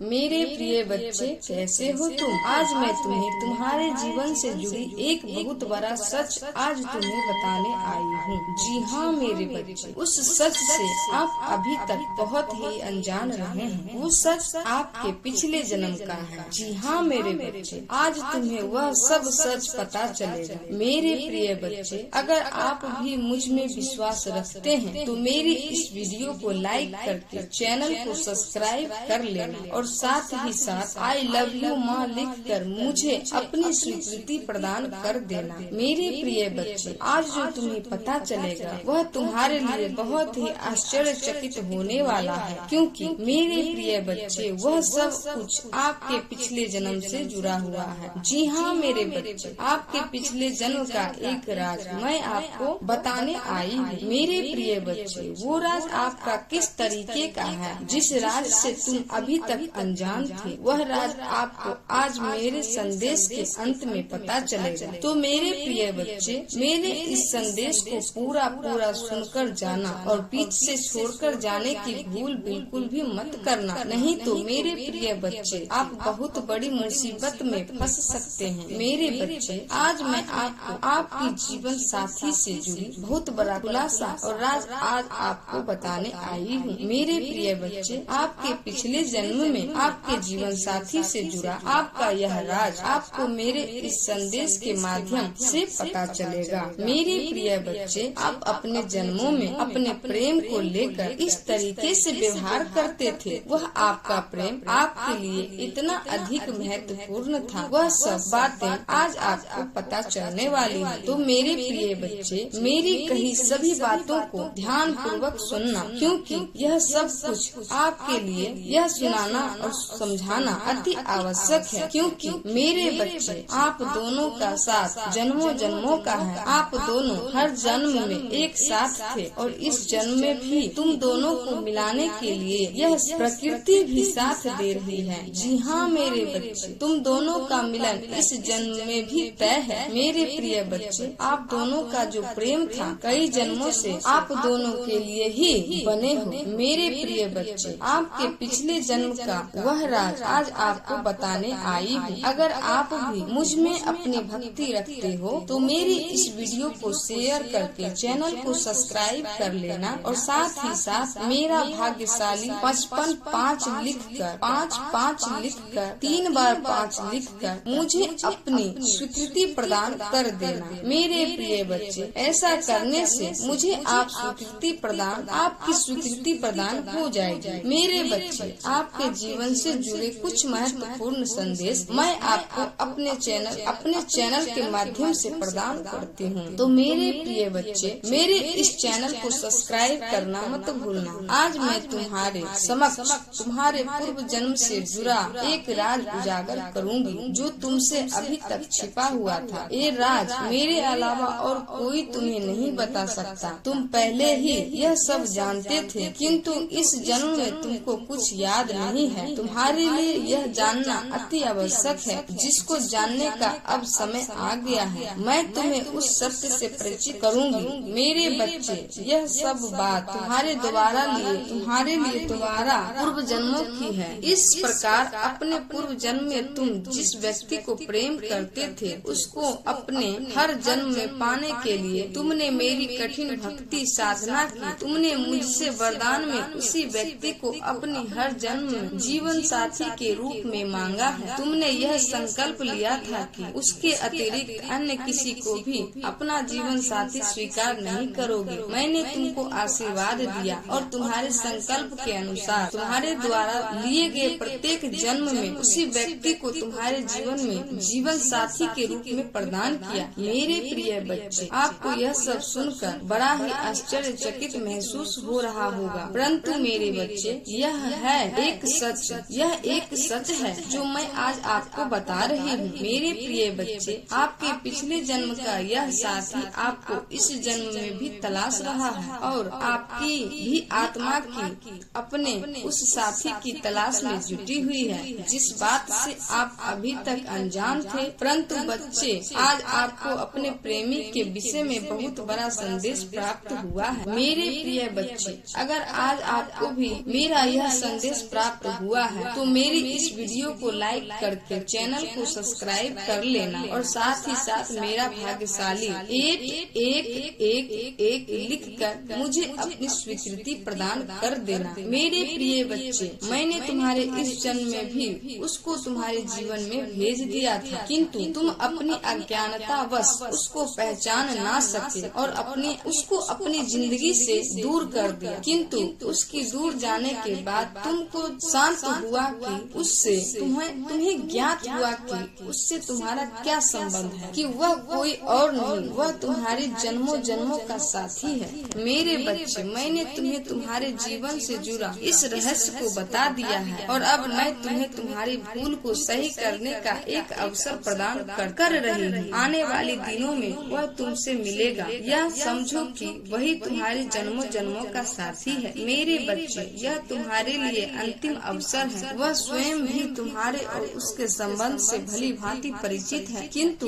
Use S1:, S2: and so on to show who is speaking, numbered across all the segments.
S1: मेरे प्रिय बच्चे, कैसे हो तुम? आज मैं तुम्हें तुम्हारे जीवन से जुड़ी एक बहुत बड़ा सच आज तुम्हें बताने आई हूँ। जी हाँ मेरे बच्चे, उस सच से आप अभी तक बहुत ही अनजान रहे हैं। वो सच आपके पिछले जन्म का है। जी हाँ मेरे बच्चे, आज तुम्हें वह सब सच पता चलेगा। मेरे प्रिय बच्चे, अगर आप भी मुझ में विश्वास रखते हैं तो मेरी इस वीडियो को लाइक करके चैनल को सब्सक्राइब कर लेना और साथ ही साथ आई लव यू माँ लिख कर मुझे अपनी स्वीकृति प्रदान कर देना। मेरे प्रिय बच्चे, आज जो तुम्हें पता चलेगा वह तुम्हारे लिए बहुत ही आश्चर्यचकित होने वाला है, क्योंकि मेरे प्रिय बच्चे वह सब कुछ आपके पिछले जन्म से जुड़ा हुआ है। जी हाँ मेरे बच्चे, आपके पिछले जन्म का एक राज मैं आपको बताने आई हूँ। मेरे प्रिय बच्चे, वो राज आपका किस तरीके का है, जिस राज से तुम अभी तक अनजान थे, वह राज आपको आज मेरे संदेश के अंत में पता चलेगा। तो मेरे प्रिय बच्चे, मेरे इस संदेश को पूरा सुनकर जाना और बीच से छोड़कर जाने की भूल बिल्कुल भी मत करना, नहीं तो मेरे प्रिय बच्चे आप बहुत बड़ी मुसीबत में फंस सकते हैं। मेरे बच्चे, आज मैं आपको आपकी जीवन साथी से जुड़ी बहुत बड़ा खुलासा और राज आज आपको बताने आई हूँ। मेरे प्रिय बच्चे, आपके पिछले जन्म में आपके जीवन साथी से जुड़ा आपका यह राज आपको मेरे इस संदेश के माध्यम से पता चलेगा। मेरे प्रिय बच्चे, आप अपने जन्मों में अपने प्रेम को लेकर इस तरीके से व्यवहार करते थे, वह आपका प्रेम आपके लिए इतना अधिक महत्वपूर्ण था। वह सब बातें आज आपको पता चलने वाली है। तो मेरे प्रिय बच्चे, मेरी कही सभी बातों को ध्यान पूर्वक सुनना, क्योंकि यह सब कुछ आपके लिए यह सुनाना और समझाना अति आवश्यक है। क्योंकि मेरे बच्चे, आप दोनों का साथ जन्मों जन्मों का है। आप दोनों हर जन्म में एक साथ थे और इस जन्म में भी तुम दोनों को मिलाने के लिए यह प्रकृति भी साथ दे रही है। जी हाँ मेरे बच्चे, तुम दोनों का मिलन इस जन्म में भी तय है। मेरे प्रिय बच्चे, आप दोनों का जो प्रेम था कई जन्मों से आप दोनों के लिए ही बने हो। मेरे प्रिय बच्चे, आपके पिछले जन्म का वह राज आज आपको बताने आई हूँ। अगर आप भी मुझ में अपनी भक्ति रखते हो तो मेरी इस वीडियो को शेयर करके चैनल को सब्सक्राइब कर लेना और साथ ही साथ मेरा भाग्यशाली 55 लिखकर 55 लिखकर 3 बार 5 लिखकर मुझे अपनी स्वीकृति प्रदान कर देना। मेरे प्रिय बच्चे, ऐसा करने से मुझे आपकी स्वीकृति प्रदान हो जाएगी। मेरे बच्चे, आपके जीवन से जुड़े कुछ महत्वपूर्ण संदेश मैं आपको अपने चैनल के माध्यम से प्रदान करती हूँ। तो मेरे प्रिय बच्चे, मेरे इस चैनल को सब्सक्राइब करना मत भूलना। आज मैं तुम्हारे समक्ष तुम्हारे पूर्व जन्म से जुड़ा एक राज उजागर करूँगी जो तुमसे अभी तक छिपा हुआ था। ये राज मेरे अलावा और कोई तुम्हें नहीं बता सकता। तुम पहले ही यह सब जानते थे, किंतु इस जन्म में तुमको कुछ याद नहीं है। तुम्हारे लिए यह जानना अति आवश्यक है, जिसको जानने का अब समय आ गया है। मैं तुम्हें उस सत्य से परिचित करूंगी। मेरे बच्चे, यह सब बात तुम्हारे लिए दोबारा पूर्व जन्मों की है। इस प्रकार अपने पूर्व जन्म में तुम जिस व्यक्ति को प्रेम करते थे उसको अपने हर जन्म में पाने के लिए तुमने मेरी कठिन भक्ति साधना की। तुमने मुझसे वरदान में उसी व्यक्ति को अपनी हर जन्म में जीवन साथी के रूप में मांगा है। तुमने यह संकल्प लिया था कि उसके अतिरिक्त अन्य किसी को भी अपना जीवन साथी स्वीकार नहीं करोगे। मैंने तुमको आशीर्वाद दिया और तुम्हारे संकल्प के अनुसार तुम्हारे द्वारा लिए गए प्रत्येक जन्म में उसी व्यक्ति को तुम्हारे जीवन में जीवन साथी के रूप में प्रदान किया। मेरे प्रिय बच्चे, आपको यह सब सुनकर बड़ा ही आश्चर्यचकित महसूस हो रहा होगा, परंतु मेरे बच्चे, यह एक सच है जो मैं आज आपको बता रही हूँ। मेरे प्रिय बच्चे, आपके पिछले जन्म का यह साथी आपको इस जन्म में भी तलाश रहा है और आपकी भी आत्मा की अपने उस साथी की तलाश में जुटी हुई है, जिस बात से आप अभी तक अनजान थे। परंतु बच्चे, आज आपको अपने प्रेमी के विषय में बहुत बड़ा संदेश प्राप्त हुआ है। मेरे प्रिय बच्चे, अगर आज आपको भी मेरा यह संदेश प्राप्त हुआ हुआ है तो मेरी इस वीडियो को लाइक करके चैनल को सब्सक्राइब कर लेना और साथ ही साथ मेरा भाग्यशाली 81111 लिखकर मुझे अपनी स्वीकृति प्रदान कर देना। मेरे प्रिय बच्चे, मैंने तुम्हारे इस जन्म में भी उसको तुम्हारे जीवन में भेज दिया था, किंतु तुम अपनी अज्ञानतावश उसको पहचान ना सके और उसको अपनी जिंदगी से दूर कर दिया। किंतु उसकी दूर जाने के बाद तुमको शांत हुआ कि उससे तुम्हें ज्ञात हुआ कि उससे तुम्हारा क्या संबंध है, कि वह कोई और नहीं, वह तुम्हारे जन्मों जन्मों का साथी है। मेरे बच्चे, मैंने तुम्हें तुम्हारे जीवन से जुड़ा इस रहस्य को बता दिया है और अब मैं तुम्हें तुम्हारी भूल को सही करने का एक अवसर प्रदान कर रही हूँ। आने वाले दिनों में वह तुमसे मिलेगा। यह समझो कि वही तुम्हारे जन्मों जन्मों का साथी है। मेरे बच्चे, यह तुम्हारे लिए अंतिम अवसर है। वह स्वयं भी तुम्हारे और उसके संबंध से भली भांति परिचित है, किंतु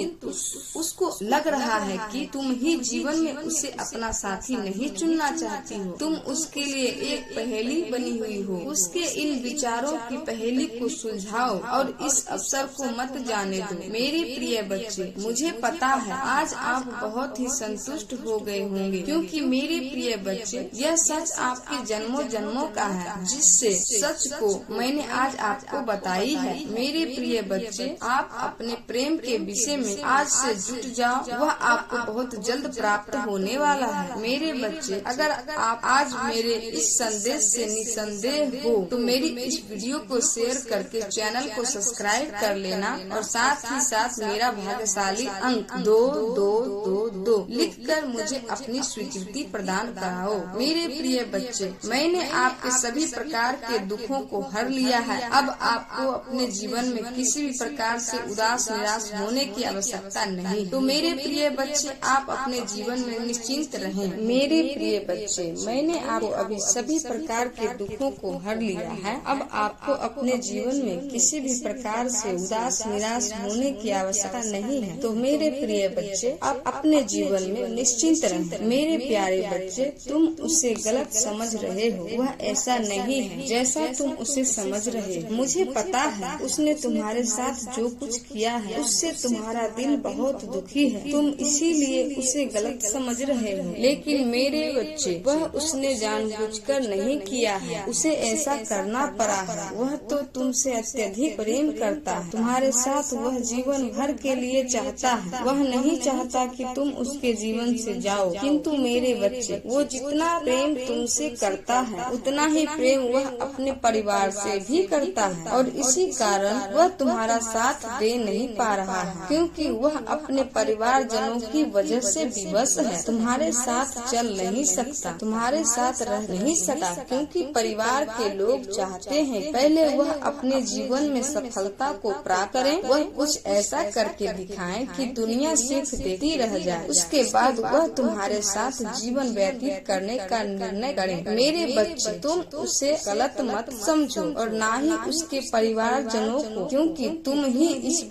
S1: उसको लग रहा है कि तुम ही जीवन में उसे अपना साथी नहीं चुनना चाहती हो। तुम उसके लिए एक पहेली बनी हुई हो। उसके इन विचारों की पहेली को सुलझाओ और इस अवसर को मत जाने दो। मेरे प्रिय बच्चे, मुझे पता है आज आप बहुत ही संतुष्ट हो गए होंगे, क्योंकि मेरे प्रिय बच्चे, यह सच आपके जन्मों जन्मों का है, जिससे सच को मैंने आज आपको बताई है। मेरे प्रिय बच्चे, आप अपने प्रेम के विषय में आज से जुट जाओ, वह आपको बहुत जल्द प्राप्त होने वाला है। मेरे बच्चे, अगर आप आज मेरे इस संदेश से निसंदेह हो तो मेरी इस वीडियो को शेयर करके चैनल को सब्सक्राइब कर लेना और साथ ही साथ मेरा भाग्यशाली अंक 2222 लिखकर मुझे अपनी स्वीकृति प्रदान कराओ। मेरे प्रिय बच्चे, मैंने आपके सभी प्रकार के दुखों को हर लिया है। अब आपको अपने जीवन में किसी भी प्रकार से उदास निराश होने की आवश्यकता नहीं। तो मेरे प्रिय बच्चे, आप अपने जीवन में निश्चिंत रहें। मेरे प्रिय बच्चे, मैंने आपको अभी सभी प्रकार के दुखों को हर लिया है। अब आपको अपने जीवन में किसी भी प्रकार से उदास निराश होने की आवश्यकता नहीं है। तो मेरे प्रिय बच्चे, आप अपने जीवन में निश्चिंत रहें। मेरे प्यारे बच्चे, तुम उसे गलत समझ रहे हो। वह ऐसा नहीं है जैसा तुम उसे समझ रहे हो। मुझे पता है उसने तुम्हारे साथ जो कुछ किया है उससे तुम्हारा दिल बहुत दुखी है। तुम इसीलिए उसे गलत समझ रहे हो। लेकिन मेरे बच्चे, वह उसने जानबूझकर नहीं किया है, उसे ऐसा करना पड़ा है। वह तो तुमसे अत्यधिक प्रेम करता है। तुम्हारे साथ वह जीवन भर के लिए चाहता है। वह नहीं चाहता कि तुम उसके जीवन से जाओ। किंतु मेरे बच्चे, वो जितना प्रेम तुमसे करता है उतना ही प्रेम वह अपने परिवार से भी करता है और इसी कारण वह तुम्हारा साथ दे नहीं पा रहा है, क्योंकि वह अपने परिवार जनों की वजह से विवश है। तुम्हारे साथ चल नहीं सकता, तुम्हारे साथ रह नहीं सकता, क्योंकि परिवार के लोग चाहते हैं पहले वह अपने जीवन में सफलता को प्राप्त करें, वह कुछ ऐसा करके दिखाएं कि दुनिया सीख देती रह जाए, उसके बाद वह तुम्हारे साथ जीवन व्यतीत करने का निर्णय करें। मेरे बच्चे, तुम उसे गलत मत समझो और ना ही उसके परिवार जनों को, क्योंकि तुम भी इस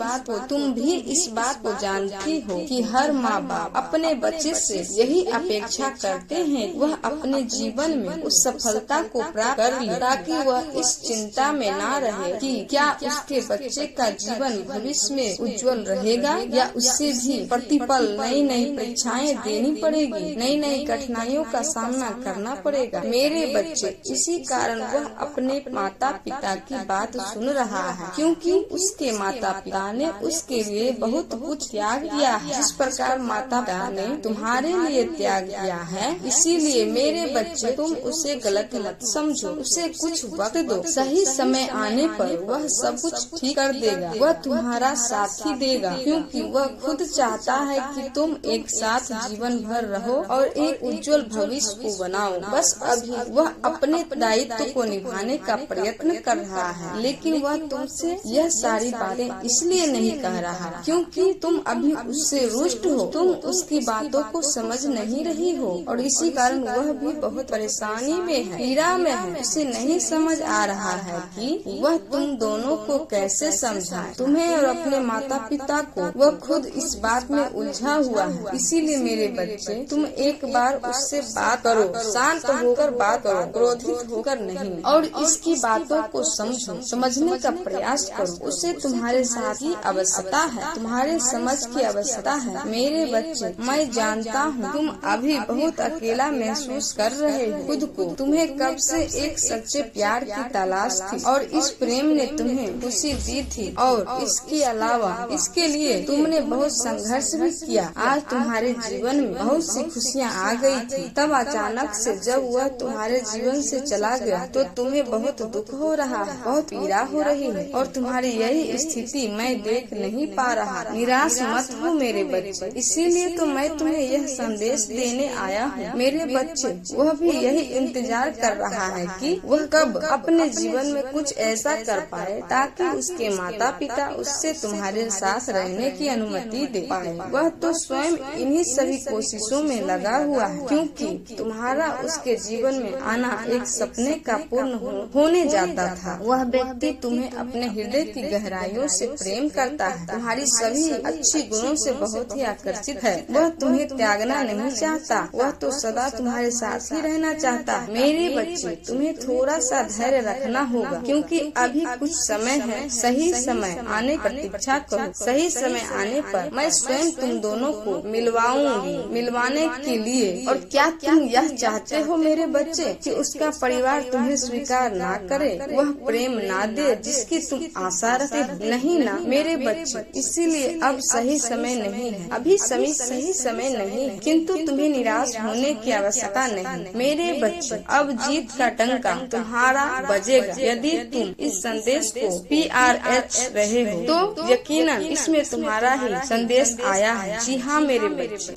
S1: बात को जानती हो कि हर माँ बाप अपने बच्चे से यही अपेक्षा करते हैं वह अपने जीवन में उस सफलता को प्राप्त कर ले, ताकि वह इस चिंता में ना रहे कि क्या उसके बच्चे का जीवन भविष्य में उज्जवल रहेगा या उससे भी प्रतिपल नई नई परीक्षाएं देनी पड़ेगी, नई नई कठिनाइयों का सामना करना पड़ेगा। मेरे बच्चे, इसी कारण वह अपने माता पिता की बात सुन रहा है, क्योंकि उसके माता पिता ने उसके लिए बहुत कुछ त्याग किया है। जिस प्रकार माता पिता ने तुम्हारे लिए त्याग किया है, इसीलिए मेरे बच्चे, तुम उसे गलत मत समझो। उसे कुछ वक्त दो, सही समय आने पर वह सब कुछ ठीक कर देगा। वह तुम्हारा साथ ही देगा, क्योंकि वह खुद चाहता है कि तुम एक साथ जीवन भर रहो और एक उज्जवल भविष्य को बनाओ। बस अभी वह अपने दायित्व को निभाने का प्रयत्न कर रहा है, लेकिन वह तुमसे यह सारी बातें इसलिए नहीं कह रहा क्योंकि तुम अभी उससे रुष्ट हो, तुम उसकी बातों को समझ नहीं रही हो और इसी कारण वह भी बहुत परेशानी में है, पीड़ा में है। उसे नहीं समझ आ रहा है कि वह तुम दोनों को कैसे समझाए, तुम्हें और अपने माता पिता को। वह खुद इस बात में उलझा हुआ है। इसीलिए मेरे बच्चे, तुम एक बार उससे बात करो, शांत होकर बात करो, क्रोधित होकर नहीं। और इसकी बात बातों को समझो, समझने का प्रयास करो। उसे तुम्हारे साथ की आवश्यकता है, तुम्हारे समझ की आवश्यकता है। मेरे बच्चे, मैं जानता हूँ तुम अभी बहुत अकेला महसूस कर रहे हो खुद को। तुम्हें कब से एक सच्चे प्यार की तलाश थी और इस प्रेम ने तुम्हें खुशी दी थी, और इसके अलावा इसके लिए तुमने बहुत संघर्ष भी किया। आज तुम्हारे जीवन में बहुत सी खुशियाँ आ गई थी, तब अचानक से जब वह तुम्हारे जीवन से चला गया तो तुम्हें बहुत दुख हो रहा है, बहुत पीड़ा हो रही है, और तुम्हारी यही स्थिति मैं देख नहीं पा रहा। निराश मत हो मेरे बच्चे, इसीलिए तो मैं तुम्हें यह संदेश देने आया हूँ। मेरे बच्चे, वह भी यही इंतजार कर रहा है कि वह कब अपने जीवन में कुछ ऐसा कर पाए ताकि उसके माता पिता उससे तुम्हारे साथ रहने की अनुमति दे पाए। वह तो स्वयं इन्हीं सभी कोशिशों में लगा हुआ है, क्योंकि तुम्हारा उसके जीवन में आना एक सपने का पूर्ण होने जाता था। वह व्यक्ति तुम्हें अपने हृदय की गहराइयों से प्रेम करता है, तुम्हारी सभी अच्छी गुणों से बहुत ही आकर्षित है। वह तुम्हें त्यागना नहीं चाहता, वह तो सदा तुम्हारे साथ ही रहना चाहता है। मेरे बच्चे, तुम्हें थोड़ा सा धैर्य रखना होगा, क्योंकि अभी कुछ समय है। सही समय आने की प्रतीक्षा करो, सही समय आने पर मैं स्वयं तुम दोनों को मिलवाने के लिए। और क्या तुम यह चाहते हो मेरे बच्चे कि उसका परिवार तुम्हें स्वीकार ना करे, वह प्रेम ना दे जिसकी तुम आशा रखते हो? नहीं ना मेरे बच्चे, इसीलिए अब सही समय नहीं है, अभी सही समय नहीं है, किंतु तुम्हें निराश होने की आवश्यकता नहीं। मेरे बच्चे, अब जीत का डंका तुम्हारा बजेगा। यदि तुम इस संदेश को PRH रहे हो तो यकीनन इसमें तुम्हारा ही संदेश आया है। जी हाँ मेरे बच्चे,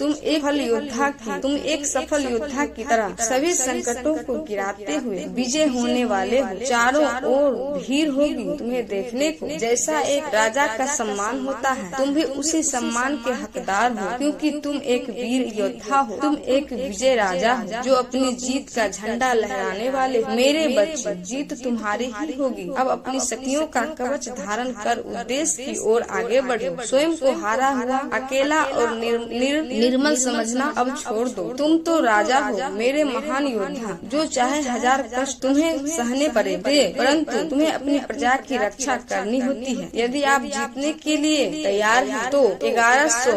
S1: तुम एक सफल योद्धा की तरह सभी संकटों को गिराते हुए विजय होने वाले हो। चारों ओर भीड़ होगी तुम्हें देखने को। जैसा एक राजा का सम्मान होता है, तुम भी उसी सम्मान के हकदार हो, क्योंकि तुम एक वीर योद्धा हो, तुम एक विजय राजा हो जो अपनी जीत का झंडा लहराने वाले हो। मेरे बच्चे, जीत तुम्हारी ही होगी। अब अपनी शक्तियों का कवच धारण कर उद्देश्य की ओर आगे बढ़ो। स्वयं को हारा हुआ, अकेला और निर्मल समझना अब छोड़ दो। तुम तो राजा हो मेरे महान योद्धा, जो चाहे 1000 कष्ट तुम्हें सहने पड़े, परंतु तुम्हें अपनी प्रजा की रक्षा करनी होती है। यदि आप जीतने के लिए तैयार हैं तो 1100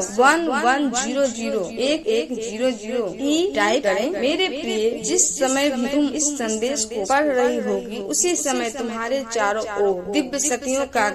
S1: ही टाइप करें। मेरे प्रिय, जिस समय भी तुम इस संदेश को पढ़ रही होगी, उसी समय तुम्हारे चारों ओर दिव्य शक्तियों का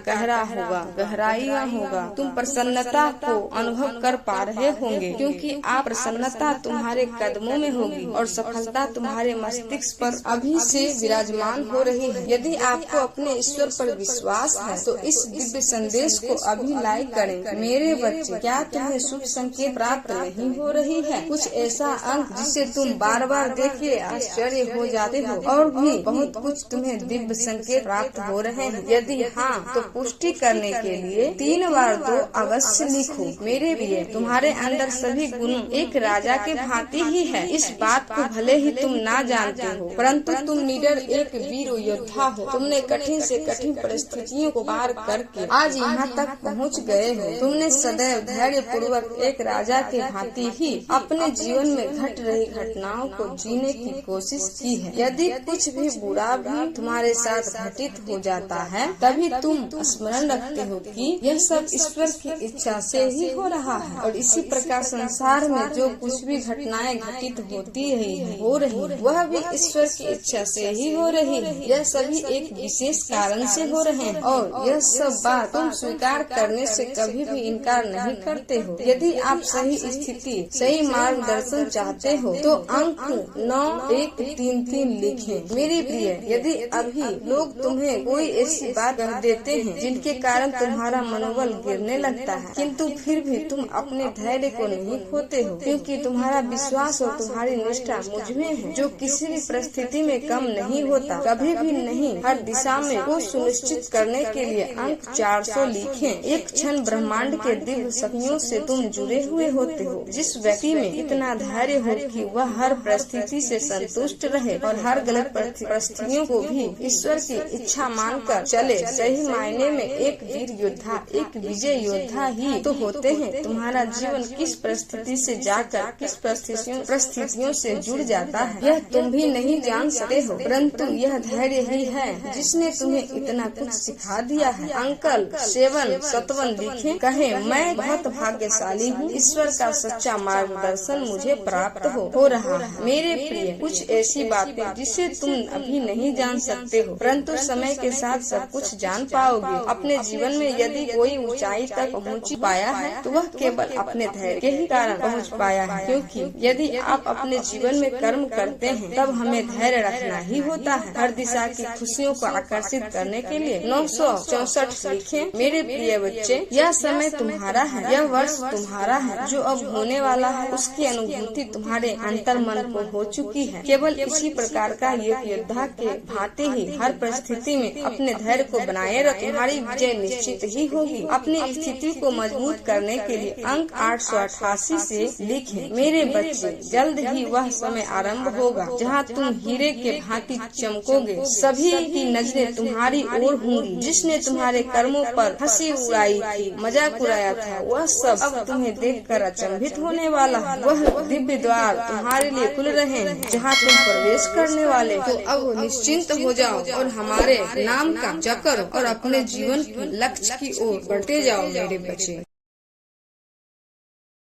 S1: गहराइयाँ होगा। तुम प्रसन्नता को अनुभव कर पा रहे होंगे, क्योंकि आप प्रसन्नता तुम्हारे कदमों में होगी और सफलता तुम्हारे मस्तिष्क पर अभी से विराजमान हो रही है। यदि आपको अपने ईश्वर पर विश्वास है तो इस दिव्य संदेश को अभी लाइक करें। मेरे बच्चे, क्या तुम्हें शुभ संकेत प्राप्त नहीं हो रही है? कुछ ऐसा अंक जिसे तुम बार बार देखे आश्चर्य हो जाते हो, और भी बहुत कुछ तुम्हें दिव्य संकेत प्राप्त हो रहे हैं? यदि हाँ, तो पुष्टि करने के लिए 3 बार 2 अवश्य लिखो। मेरे लिए तुम्हारे अंदर सभी गुण एक राजा के भांति ही है। इस बात को भले ही तुम ना जानते हो, परंतु तुम निडर एक वीर योद्धा हो। तुमने कठिन से कठिन परिस्थितियों को पार करके आज यहाँ तक पहुँच गए हो। तुमने सदैव धैर्य पूर्वक एक राजा के भांति ही अपने जीवन में घट रही घटनाओं को जीने की कोशिश की है। यदि कुछ भी बुरा भी तुम्हारे साथ घटित हो जाता है, तभी तुम स्मरण रखते हो कि यह सब ईश्वर की इच्छा से ही हो रहा है, और इसी प्रकार संसार में जो कुछ भी घटनाएं घटित हो रही है, वह भी ईश्वर की इच्छा से ही हो रही है। यह सभी एक विशेष कारण से हो रहे हैं, और यह सब बात तुम स्वीकार करने से कभी भी इनकार नहीं करते हो। यदि आप सही स्थिति, सही मार्गदर्शन चाहते हो तो अंक 9133 लिखें। मेरी प्रिय, यदि अभी लोग तुम्हें कोई ऐसी बात कह देते हैं जिनके कारण तुम्हारा मनोबल गिरने लगता है, किंतु फिर भी तुम अपने धैर्य को नहीं खोते हो, क्योंकि तुम्हारा विश्वास और तुम्हारी निष्ठा मुझ में है, जो किसी भी परिस्थिति में कम नहीं होता, कभी भी नहीं। हर दिशा में को सुनिश्चित करने के लिए अंक 400 लिखें। एक क्षण ब्रह्मांड के दिव्य शक्तियों से तुम जुड़े हुए होते हो। जिस व्यक्ति में इतना धैर्य हो कि वह हर परिस्थिति से संतुष्ट रहे और हर गलत परिस्थितियों को भी ईश्वर की इच्छा मानकर चले, सही मायने में एक वीर योद्धा, एक विजय योद्धा ही तो होते हैं। तुम्हारा जीवन किस परिस्थिति से जाकर किस परिस्थितियों से जुड़ जाता है, यह तुम भी नहीं जान सकते हो, परंतु यह धैर्य धैर्य ही है जिसने तुम्हें इतना कुछ सिखा दिया है। अंकल 771 लिखे, कहे मैं बहुत भाग्यशाली हूँ, ईश्वर का सच्चा मार्गदर्शन मुझे प्राप्त हो रहा है। मेरे प्रिय, कुछ ऐसी बातें जिसे तुम अभी नहीं जान सकते हो, परंतु समय के साथ सब कुछ जान पाओगे। अपने जीवन में यदि कोई ऊंचाई तक पहुँच पाया है तो वह केवल अपने धैर्य के ही कारण पहुँच पाया है, क्योंकि यदि आप अपने जीवन में कर्म करते हैं तब हमें धैर्य रखना ही होता है। हर दिशा की खुशियों को आकर्षित करने के लिए 964 लिखे, मेरे प्रिय बच्चे, यह समय तुम्हारा है, यह वर्ष तुम्हारा है। जो अब होने वाला है उसकी अनुभूति तुम्हारे अंतर मन को हो चुकी है। केवल इसी प्रकार का एक योद्धा के भांति ही हर परिस्थिति में अपने धैर्य को बनाए रख, तुम्हारी विजय निश्चित ही होगी। अपनी स्थिति को मजबूत करने के लिए अंक 888 से लिखे, मेरे बच्चे, जल्द ही वह समय आरंभ होगा जहाँ तुम हीरे के भांति चमकोगे। सभी की नजरें तुम्हारी ओर होंगी। जिसने तुम्हारे कर्मों पर हंसी उड़ाई थी, मजाक उड़ाया था, वह सब अब तुम्हें देखकर अचंभित होने वाला है। वह दिव्य द्वार तुम्हारे लिए खुल रहे हैं जहाँ तुम प्रवेश करने वाले। तो अब निश्चिंत हो जाओ और हमारे नाम का जप करो और अपने जीवन के लक्ष्य की ओर बढ़ते जाओ मेरे बच्चे।